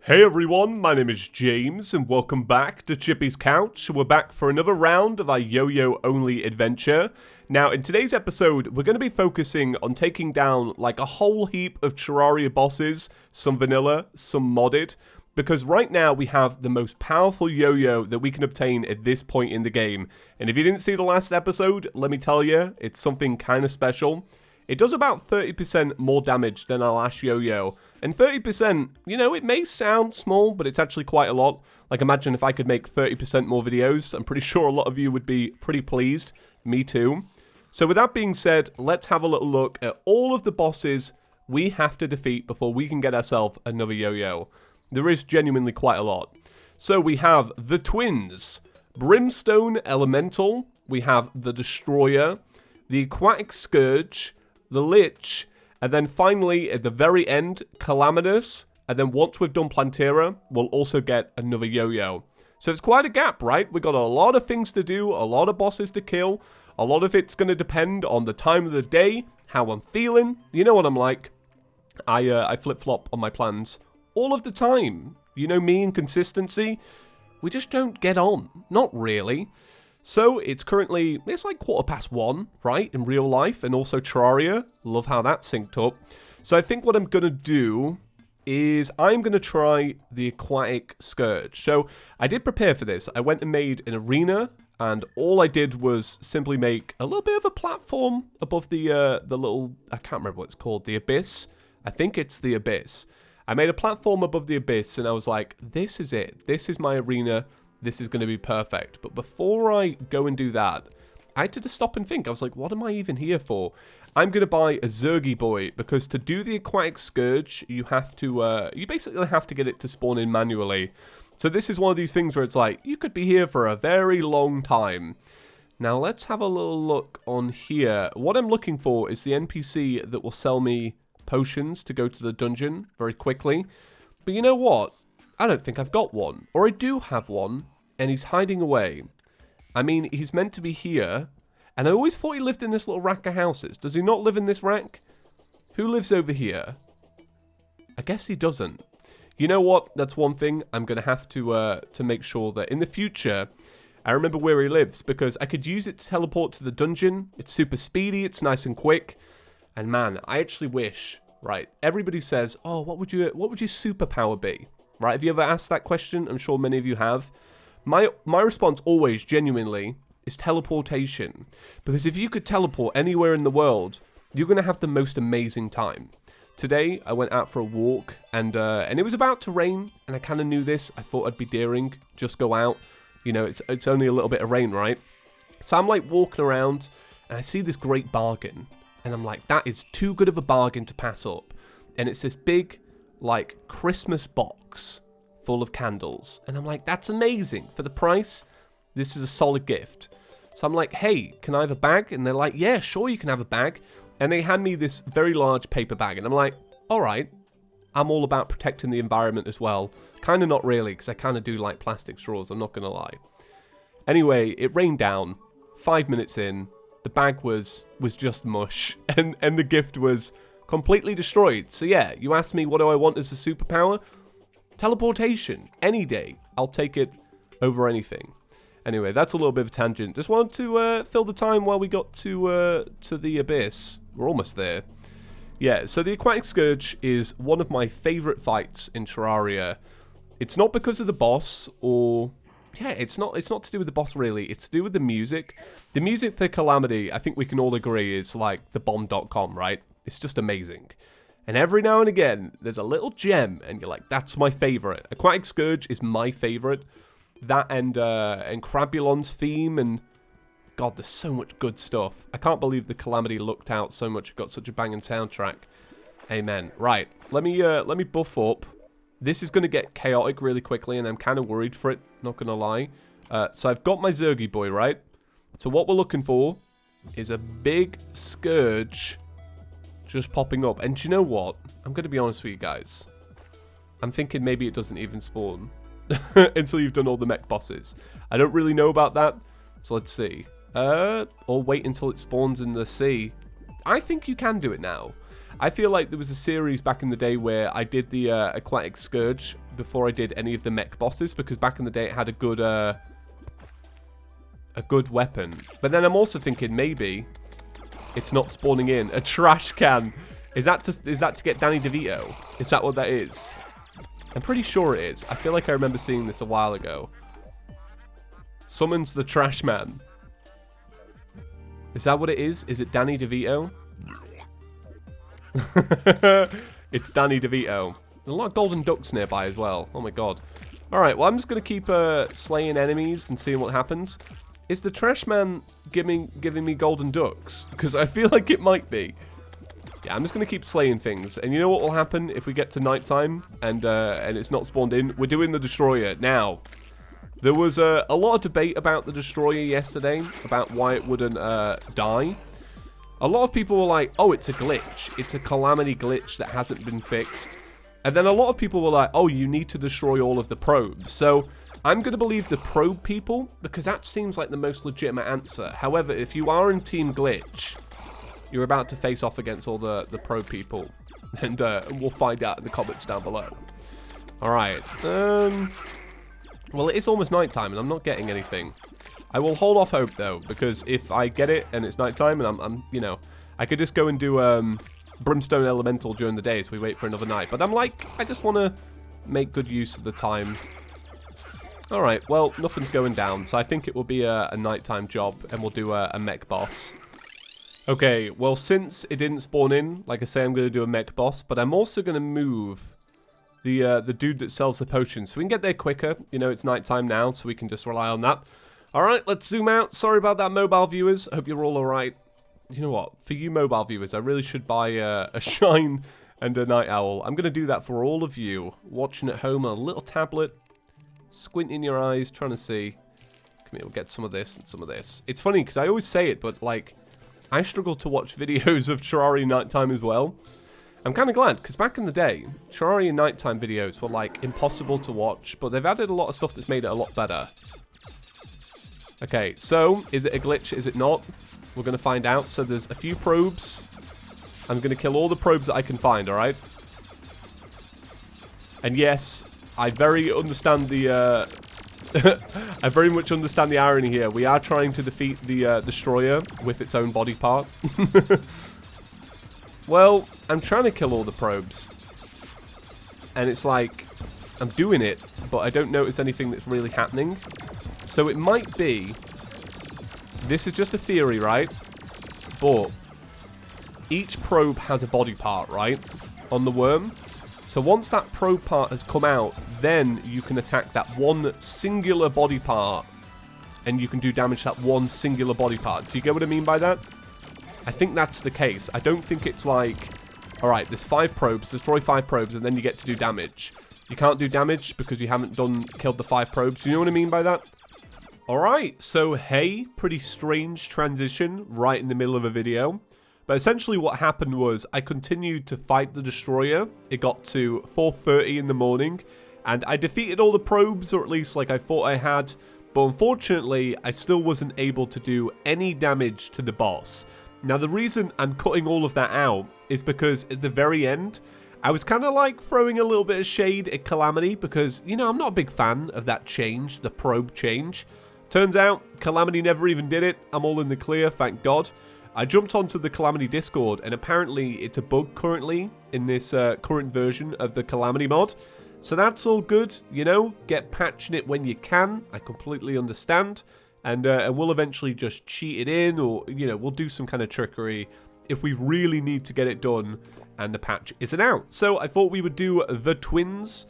Hey everyone, my name is James and welcome back to ChippysCouch. We're back for another round of our Yoyo only adventure. Now in today's episode, we're going to be focusing on taking down like a whole heap of Terraria bosses, some vanilla, some modded, because right now we have the most powerful Yoyo that we can obtain at this point in the game. And if you didn't see the last episode, let me tell you, it's something kind of special. It does about 30% more damage than our last Yoyo. And 30%, you know, it may sound small, but it's actually quite a lot. Like, imagine if I could make 30% more videos. I'm pretty sure a lot of you would be pretty pleased. Me too. So with that being said, let's have a little look at all of the bosses we have to defeat before we can get ourselves another Yoyo. There is genuinely quite a lot. So we have the Twins, Brimstone Elemental, we have the Destroyer, the Aquatic Scourge, the Lich, and then finally, at the very end, Calamitous, and then once we've done Plantera, we'll also get another Yoyo. So it's quite a gap, right? We've got a lot of things to do, a lot of bosses to kill, a lot of it's going to depend on the time of the day, how I'm feeling, you know what I'm like. I flip-flop on my plans all of the time. You know me and consistency, we just don't get on, not really. So it's currently, it's like 1:15, right, in real life, and also Terraria. Love how that synced up. So I think what I'm going to do is I'm going to try the Aquatic Scourge. So I did prepare for this. I went and made an arena, and all I did was simply make a little bit of a platform above the little, I can't remember what it's called, the Abyss. I think it's the Abyss. I made a platform above the Abyss, and I was like, this is it. This is my arena. This is going to be perfect. But before I go and do that, I had to just stop and think. I was like, what am I even here for? I'm going to buy a Zergy Boy, because to do the Aquatic Scourge, you have to, you basically have to get it to spawn in manually. So this is one of these things where it's like, you could be here for a very long time. Now let's have a little look on here. What I'm looking for is the NPC that will sell me potions to go to the dungeon very quickly. But you know what? I don't think I've got one. Or I do have one, and he's hiding away. I mean, he's meant to be here, and I always thought he lived in this little rack of houses. Does he not live in this rack? Who lives over here? I guess he doesn't. You know what? That's one thing I'm going to have to make sure that in the future, I remember where he lives, because I could use it to teleport to the dungeon. It's super speedy, it's nice and quick. And man, I actually wish, right, everybody says, oh, what would your superpower be? Right, have you ever asked that question? I'm sure many of you have. My response always, genuinely, is teleportation. Because if you could teleport anywhere in the world, you're going to have the most amazing time. Today, I went out for a walk, and it was about to rain, and I kind of knew this. I thought I'd be daring, just go out. You know, it's only a little bit of rain, right? So I'm like walking around, and I see this great bargain. And I'm like, that is too good of a bargain to pass up. And it's this big, like, Christmas box full of candles. And I'm like, that's amazing. For the price, this is a solid gift. So I'm like, hey, can I have a bag? And they're like, yeah, sure, you can have a bag. And they hand me this very large paper bag. And I'm like, all right, I'm all about protecting the environment as well. Kind of not really, because I kind of do like plastic straws, I'm not going to lie. Anyway, it rained down. 5 minutes in, the bag was just mush. And the gift was completely destroyed. So yeah, you asked me what do I want as a superpower? Teleportation. Any day. I'll take it over anything. Anyway, that's a little bit of a tangent. Just wanted to fill the time while we got to the Abyss. We're almost there. Yeah, so the Aquatic Scourge is one of my favourite fights in Terraria. It's not because of the boss, or... yeah, it's not to do with the boss, really. It's to do with the music. The music for Calamity, I think we can all agree, is like the bomb.com, right? It's just amazing. And every now and again, there's a little gem, and you're like, that's my favourite. Aquatic Scourge is my favourite. That and Crabulon's theme, and God, there's so much good stuff. I can't believe the Calamity looked out so much, got such a banging soundtrack. Amen. Right, let me buff up. This is going to get chaotic really quickly, and I'm kind of worried for it, not going to lie. So I've got my Zergy Boy, right? So what we're looking for is a big Scourge just popping up. And do you know what? I'm going to be honest with you guys. I'm thinking maybe it doesn't even spawn until you've done all the mech bosses. I don't really know about that, so let's see. Or wait until it spawns in the sea. I think you can do it now. I feel like there was a series back in the day where I did the Aquatic Scourge before I did any of the mech bosses, because back in the day it had a good weapon. But then I'm also thinking maybe it's not spawning in a trash can. Is that to get Danny DeVito? Is that what that is? I'm pretty sure it is. I feel like I remember seeing this a while ago. Summons the trash man. Is that what it is? Is it Danny DeVito? It's Danny DeVito. A lot of golden ducks nearby as well. Oh my god. Alright, well I'm just going to keep slaying enemies and seeing what happens. Is the trash man giving me golden ducks? Because I feel like it might be. Yeah, I'm just going to keep slaying things. And you know what will happen if we get to nighttime and it's not spawned in? We're doing the destroyer. Now, there was a lot of debate about the destroyer yesterday, about why it wouldn't die. A lot of people were like, oh, it's a glitch. It's a calamity glitch that hasn't been fixed. And then a lot of people were like, oh, you need to destroy all of the probes. So I'm going to believe the probe people, because that seems like the most legitimate answer. However, if you are in Team Glitch, you're about to face off against all the probe people. And we'll find out in the comments down below. Alright. Well, it is almost nighttime and I'm not getting anything. I will hold off hope, though, because if I get it and it's nighttime and I'm you know, I could just go and do Brimstone Elemental during the day so we wait for another night. But I'm like, I just want to make good use of the time. Alright, well, nothing's going down, so I think it will be a nighttime job and we'll do a mech boss. Okay, well, since it didn't spawn in, like I say, I'm going to do a mech boss, but I'm also going to move the dude that sells the potions so we can get there quicker. You know, it's nighttime now, so we can just rely on that. Alright, let's zoom out. Sorry about that, mobile viewers. I hope you're all alright. You know what? For you mobile viewers, I really should buy a Shine and a Night Owl. I'm going to do that for all of you watching at home on a little tablet, squinting your eyes, trying to see. Come here, we'll get some of this and some of this. It's funny, because I always say it, but, like, I struggle to watch videos of Terraria nighttime as well. I'm kind of glad, because back in the day, Terraria nighttime videos were, like, impossible to watch, but they've added a lot of stuff that's made it a lot better. Okay, so, is it a glitch? Is it not? We're going to find out. So there's a few probes. I'm going to kill all the probes that I can find, alright? And yes, I very understand the, I very much understand the irony here. We are trying to defeat the destroyer with its own body part. Well, I'm trying to kill all the probes. And it's like, I'm doing it, but I don't notice anything that's really happening. So it might be, this is just a theory, right? But each probe has a body part, right? On the worm. So once that probe part has come out, then you can attack that one singular body part. And you can do damage to that one singular body part. Do you get what I mean by that? I think that's the case. I don't think it's like, alright, there's 5 probes, destroy 5 probes, and then you get to do damage. You can't do damage because you haven't killed the 5 probes. Do you know what I mean by that? Alright, so hey, pretty strange transition right in the middle of a video. But essentially what happened was I continued to fight the destroyer. It got to 4:30 in the morning, and I defeated all the probes, or at least like I thought I had. But unfortunately, I still wasn't able to do any damage to the boss. Now the reason I'm cutting all of that out is because at the very end, I was kind of like throwing a little bit of shade at Calamity because, you know, I'm not a big fan of that change, the probe change. Turns out, Calamity never even did it. I'm all in the clear, thank God. I jumped onto the Calamity Discord, and apparently it's a bug currently in this current version of the Calamity mod. So that's all good, you know, get patching it when you can. I completely understand. And we'll eventually just cheat it in, or, you know, we'll do some kind of trickery if we really need to get it done and the patch isn't out. So I thought we would do the twins.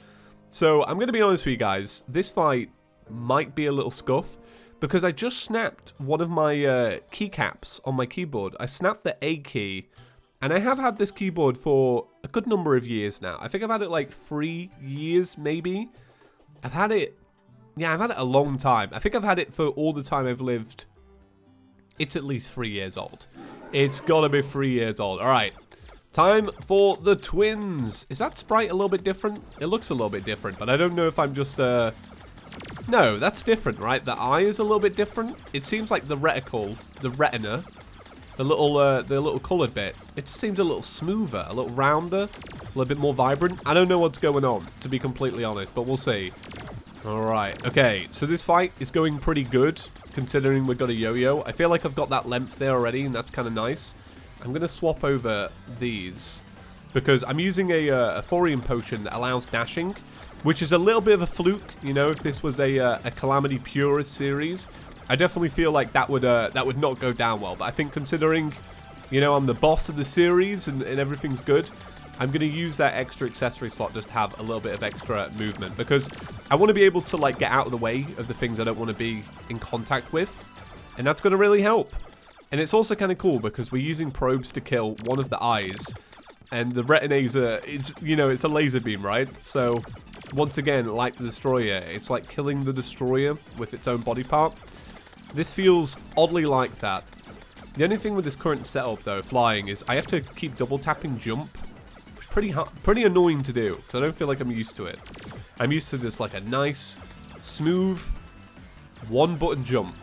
So I'm going to be honest with you guys, this fight might be a little scuff, because I just snapped one of my keycaps on my keyboard. I snapped the A key, and I have had this keyboard for a good number of years now. I think I've had it like 3 years, maybe. I've had it a long time. I think I've had it for all the time I've lived. It's at least 3 years old. It's gotta be 3 years old. Alright, time for the twins. Is that sprite a little bit different? It looks a little bit different, but I don't know if I'm just... No, that's different, right? The eye is a little bit different. It seems like the reticle, the retina, the little coloured bit, it just seems a little smoother, a little rounder, a little bit more vibrant. I don't know what's going on, to be completely honest, but we'll see. Alright, okay, so this fight is going pretty good, considering we've got a yo-yo. I feel like I've got that length there already, and that's kind of nice. I'm going to swap over these, because I'm using a thorium potion that allows dashing, which is a little bit of a fluke, you know, if this was a Calamity Purist series. I definitely feel like that would not go down well, but I think considering, you know, I'm the boss of the series and everything's good, I'm going to use that extra accessory slot just to have a little bit of extra movement, because I want to be able to, like, get out of the way of the things I don't want to be in contact with, and that's going to really help. And it's also kind of cool because we're using probes to kill one of the eyes, and the retinator, you know, it's a laser beam, right? So, once again, like the destroyer, it's like killing the destroyer with its own body part. This feels oddly like that. The only thing with this current setup, though, flying, is I have to keep double tapping jump. Pretty annoying to do, because I don't feel like I'm used to it. I'm used to just like a nice, smooth, one-button jump.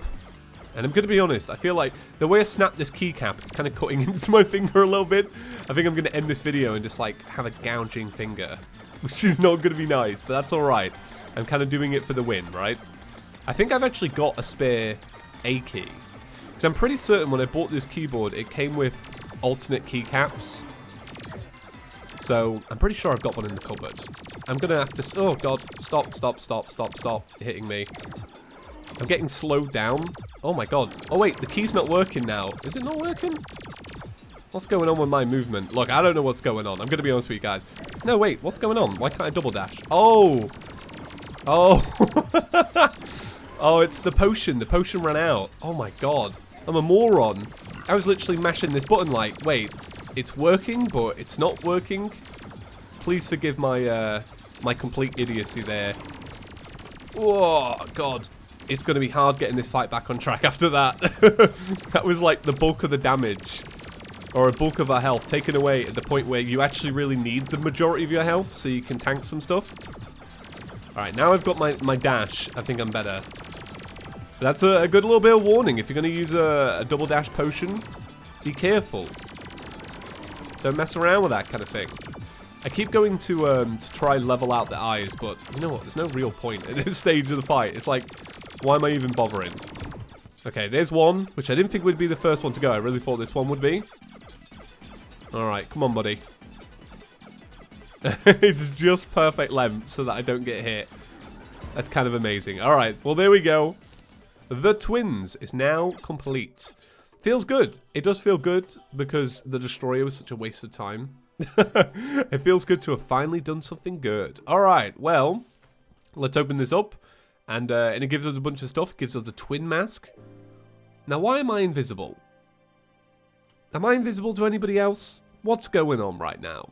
And I'm going to be honest, I feel like the way I snap this keycap, it's kind of cutting into my finger a little bit. I think I'm going to end this video and just like have a gouging finger, which is not going to be nice, but that's alright. I'm kind of doing it for the win, right? I think I've actually got a spare A key. Because I'm pretty certain when I bought this keyboard, it came with alternate keycaps. So, I'm pretty sure I've got one in the cupboard. I'm going to have to... Oh, God. Stop hitting me. I'm getting slowed down. Oh, my God. Oh, wait. The key's not working now. Is it not working? What's going on with my movement? Look, I don't know what's going on. I'm going to be honest with you guys. No, wait. What's going on? Why can't I double dash? Oh. Oh. Oh, it's the potion. The potion ran out. Oh, my God. I'm a moron. I was literally mashing this button like, wait, it's working, but it's not working. Please forgive my my complete idiocy there. Oh, God. It's going to be hard getting this fight back on track after that. That was like the bulk of the damage. Or a bulk of our health taken away at the point where you actually really need the majority of your health so you can tank some stuff. Alright, now I've got my dash. I think I'm better. But that's a good little bit of warning. If you're going to use a double dash potion, be careful. Don't mess around with that kind of thing. I keep going to try level out the eyes, but you know what? There's no real point at this stage of the fight. It's like, why am I even bothering? Okay, there's one, which I didn't think would be the first one to go. I really thought this one would be. Alright, come on, buddy. It's just perfect length so that I don't get hit. That's kind of amazing. Alright, well, there we go. The twins is now complete. Feels good. It does feel good because the destroyer was such a waste of time. It feels good to have finally done something good. Alright, well, let's open this up. And it gives us a bunch of stuff. It gives us a twin mask. Now, why am I invisible? Am I invisible to anybody else? What's going on right now?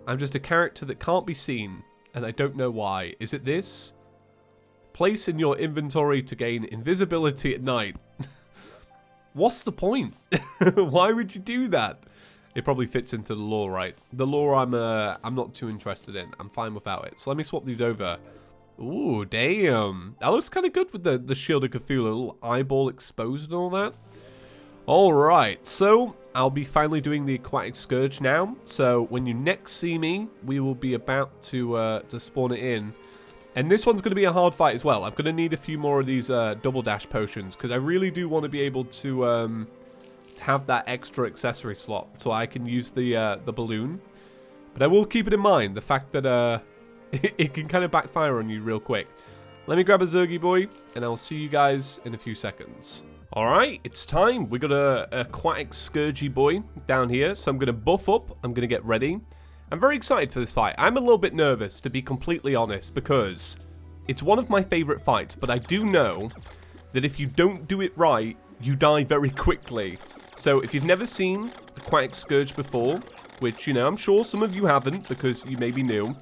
I'm just a character that can't be seen, and I don't know why. Is it this? Place in your inventory to gain invisibility at night. What's the point? Why would you do that? It probably fits into the lore, right? The lore I'm not too interested in. I'm fine without it. So let me swap these over. Ooh, damn. That looks kind of good with the Shield of Cthulhu. A little eyeball exposed and all that. Alright, so I'll be finally doing the Aquatic Scourge now. So when you next see me, we will be about to spawn it in. And this one's going to be a hard fight as well. I'm going to need a few more of these double dash potions, because I really do want to be able to have that extra accessory slot so I can use the balloon. But I will keep it in mind, the fact that it can kind of backfire on you real quick. Let me grab a Zergy boy, and I'll see you guys in a few seconds. Alright, it's time. We got a Aquatic Scourgy boy down here, so I'm going to buff up. I'm going to get ready. I'm very excited for this fight. I'm a little bit nervous, to be completely honest, because it's one of my favorite fights, but I do know that if you don't do it right, you die very quickly. So if you've never seen Aquatic Scourge before, which, you know, I'm sure some of you haven't because you may be new,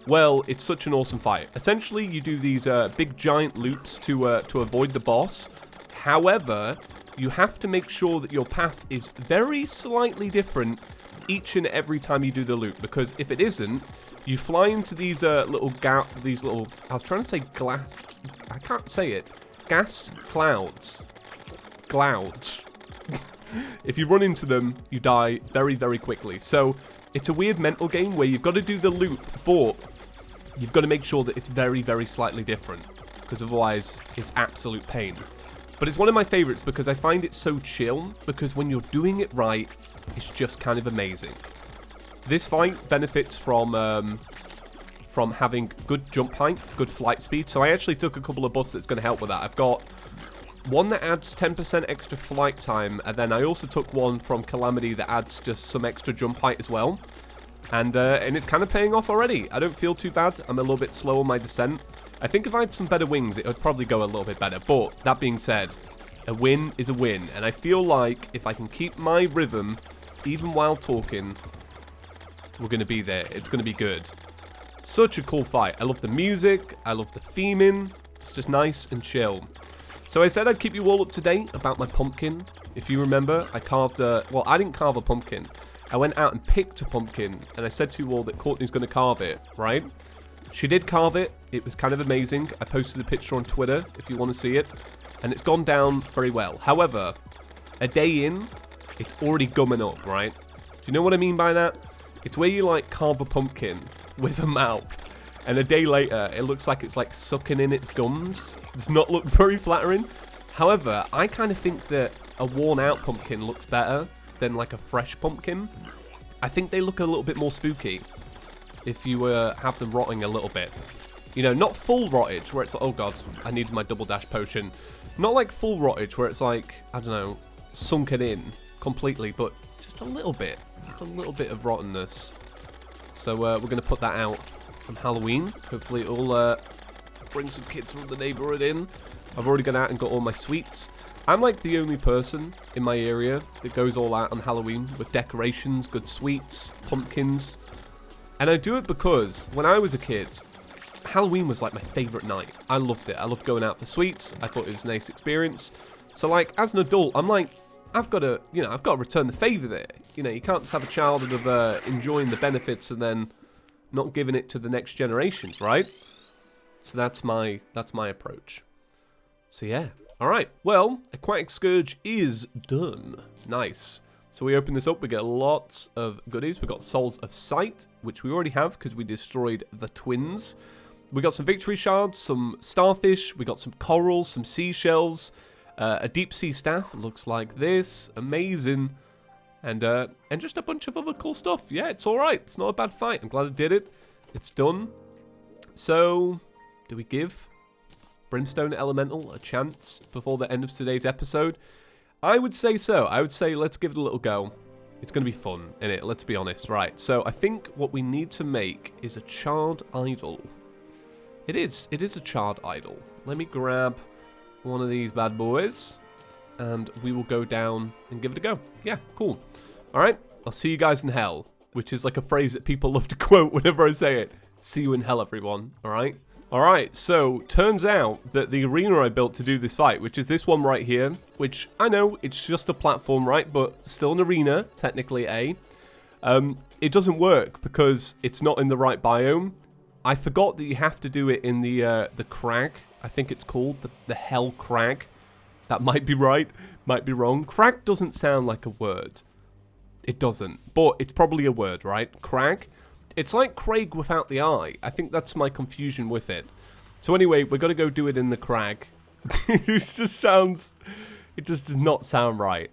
well, it's such an awesome fight. Essentially, you do these big giant loops to avoid the boss. However, you have to make sure that your path is very slightly different each and every time you do the loop, because if it isn't, you fly into these I was trying to say glass, I can't say it, gas clouds. Clouds. If you run into them, you die very, very quickly. So it's a weird mental game where you've got to do the loop, but you've got to make sure that it's very, very slightly different, because otherwise it's absolute pain. But it's one of my favorites because I find it so chill, because when you're doing it right, it's just kind of amazing. This fight benefits from having good jump height, good flight speed. So I actually took a couple of buffs that's going to help with that. I've got one that adds 10% extra flight time, and then I also took one from Calamity that adds just some extra jump height as well. And it's kind of paying off already. I don't feel too bad. I'm a little bit slow on my descent. I think if I had some better wings, it would probably go a little bit better. But that being said, a win is a win. And I feel like if I can keep my rhythm, even while talking, we're going to be there. It's going to be good. Such a cool fight. I love the music. I love the theming. It's just nice and chill. So I said I'd keep you all up to date about my pumpkin. If you remember, I carved a... Well, I didn't carve a pumpkin. I went out and picked a pumpkin, and I said to you all that Courtney's going to carve it, right? She did carve it. It was kind of amazing. I posted a picture on Twitter if you want to see it, and it's gone down very well. However, a day in, it's already gumming up, right? Do you know what I mean by that? It's where you, like, carve a pumpkin with a mouth, and a day later, it looks like it's, like, sucking in its gums. Does not look very flattering. However, I kind of think that a worn-out pumpkin looks better than, like, a fresh pumpkin. I think they look a little bit more spooky if you have them rotting a little bit. You know, not full rottage, where it's like, oh god, I need my double dash potion. Not like full rottage, where it's like, I don't know, sunken in completely, but just a little bit. Just a little bit of rottenness. So we're going to put that out on Halloween. Hopefully it'll bring some kids from the neighborhood in. I've already gone out and got all my sweets. I'm like the only person in my area that goes all out on Halloween with decorations, good sweets, pumpkins. And I do it because when I was a kid, Halloween was like my favorite night. I loved it. I loved going out for sweets. I thought it was a nice experience. So like as an adult, I'm like, I've got to return the favor there. You know, you can't just have a childhood of enjoying the benefits and then not giving it to the next generations, right? So that's my approach. So yeah. All right. Well, Aquatic Scourge is done. Nice. So we open this up. We get lots of goodies. We got Souls of Sight, which we already have because we destroyed the twins. We got some victory shards, some starfish. We got some corals, some seashells, a deep sea staff. It looks like this. Amazing. And just a bunch of other cool stuff. Yeah, it's all right. It's not a bad fight. I'm glad I did it. It's done. So, do we give Brimstone Elemental a chance before the end of today's episode? I would say so. I would say let's give it a little go. It's going to be fun, innit? Let's be honest. Right, so I think what we need to make is a charred idol. It is a charred idol. Let me grab one of these bad boys, and we will go down and give it a go. Yeah, cool. All right, I'll see you guys in hell, which is like a phrase that people love to quote whenever I say it. See you in hell, everyone. All right? Alright, so turns out that the arena I built to do this fight, which is this one right here, which I know it's just a platform, right, but still an arena, technically it doesn't work because it's not in the right biome. I forgot that you have to do it in the crag, I think it's called, the Hell Crag. That might be right, might be wrong. Crag doesn't sound like a word. It doesn't, but it's probably a word, right? Crag. It's like Craig without the I. I think that's my confusion with it. So anyway, we're going to go do it in the crag. It just does not sound right.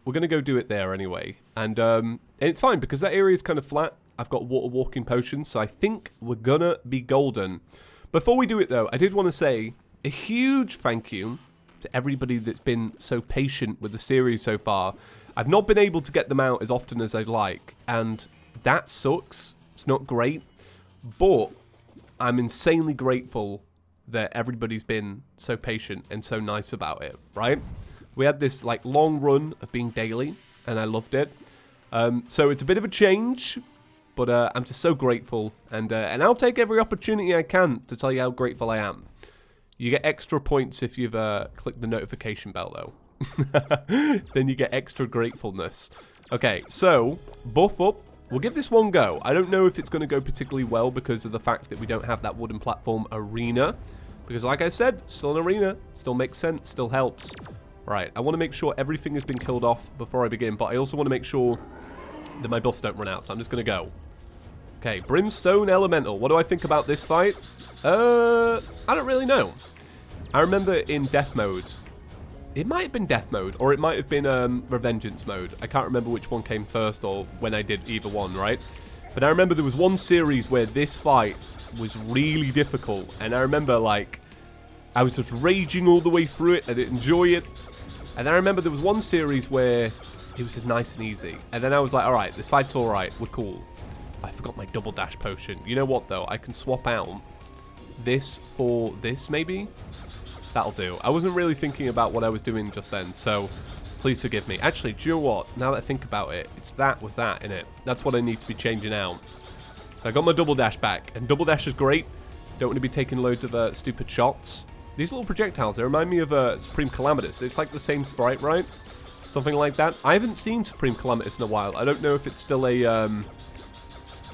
We're going to go do it there anyway. And it's fine because that area is kind of flat. I've got water walking potions, so I think we're going to be golden. Before we do it though, I did want to say a huge thank you to everybody that's been so patient with the series so far. I've not been able to get them out as often as I'd like, and that sucks. It's not great, but I'm insanely grateful that everybody's been so patient and so nice about it, right? We had this like long run of being daily, and I loved it. So it's a bit of a change, but I'm just so grateful, and I'll take every opportunity I can to tell you how grateful I am. You get extra points if you've clicked the notification bell, though. Then you get extra gratefulness. Okay, so buff up. We'll give this one go. I don't know if it's going to go particularly well because of the fact that we don't have that wooden platform arena. Because like I said, still an arena. Still makes sense. Still helps. Right, I want to make sure everything has been killed off before I begin, but I also want to make sure that my buffs don't run out, so I'm just going to go. Okay, Brimstone Elemental. What do I think about this fight? I don't really know. I remember in Death Mode, it might have been Death Mode, or it might have been Revengeance Mode. I can't remember which one came first or when I did either one, right? But I remember there was one series where this fight was really difficult, and I remember, like, I was just raging all the way through it. I didn't enjoy it. And then I remember there was one series where it was just nice and easy. And then I was like, alright, this fight's alright. We're cool. I forgot my double dash potion. You know what, though? I can swap out this for this, maybe? That'll do. I wasn't really thinking about what I was doing just then, so please forgive me. Actually, do you know what? Now that I think about it, it's that with that in it. That's what I need to be changing out. So I got my double dash back, and double dash is great. Don't want to be taking loads of stupid shots. These little projectiles, they remind me of Supreme Calamitous. It's like the same sprite, right? Something like that. I haven't seen Supreme Calamitous in a while. I don't know if it's still a,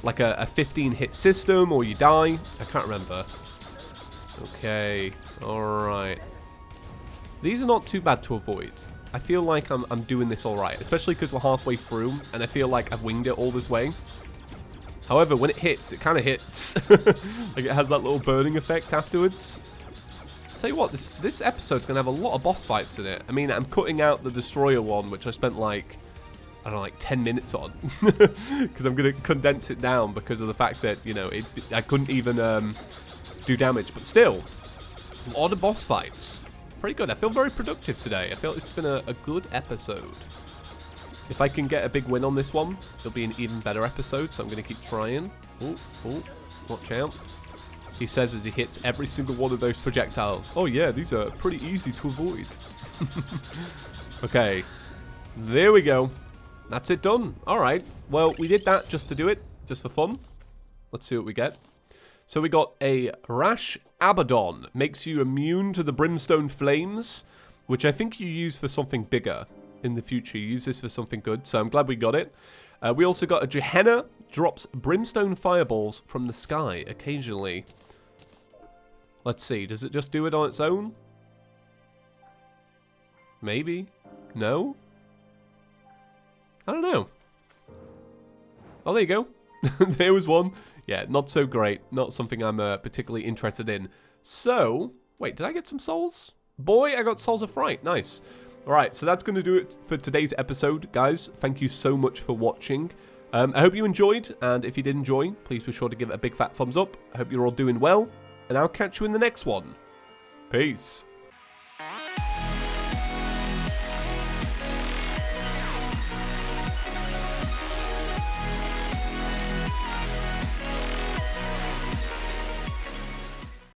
like a 15-hit system, or you die. I can't remember. Okay, alright. These are not too bad to avoid. I feel like I'm doing this alright, especially because we're halfway through, and I feel like I've winged it all this way. However, when it hits, it kind of hits. Like, it has that little burning effect afterwards. Tell you what, this episode's going to have a lot of boss fights in it. I mean, I'm cutting out the Destroyer one, which I spent, like, I don't know, like 10 minutes on. Because I'm going to condense it down because of the fact that, you know, I couldn't even do damage. But still, a lot of boss fights. Pretty good. I feel very productive today. I feel it's been a good episode. If I can get a big win on this one, it'll be an even better episode, so I'm going to keep trying. Oh, watch out. He says as he hits every single one of those projectiles. Oh yeah, these are pretty easy to avoid. Okay, there we go. That's it done. Alright, well, we did that just to do it, just for fun. Let's see what we get. So we got a Rash Abaddon. Makes you immune to the Brimstone Flames, which I think you use for something bigger in the future. You use this for something good, so I'm glad we got it. We also got a Gehenna. Drops Brimstone Fireballs from the sky occasionally. Let's see, does it just do it on its own? Maybe? No? I don't know. Oh, there you go. There was one. Yeah, not so great. Not something I'm particularly interested in. So, wait, did I get some souls? Boy, I got Souls of Fright. Nice. Alright, so that's going to do it for today's episode, guys. Thank you so much for watching. I hope you enjoyed, and if you did enjoy, please be sure to give it a big fat thumbs up. I hope you're all doing well, and I'll catch you in the next one. Peace.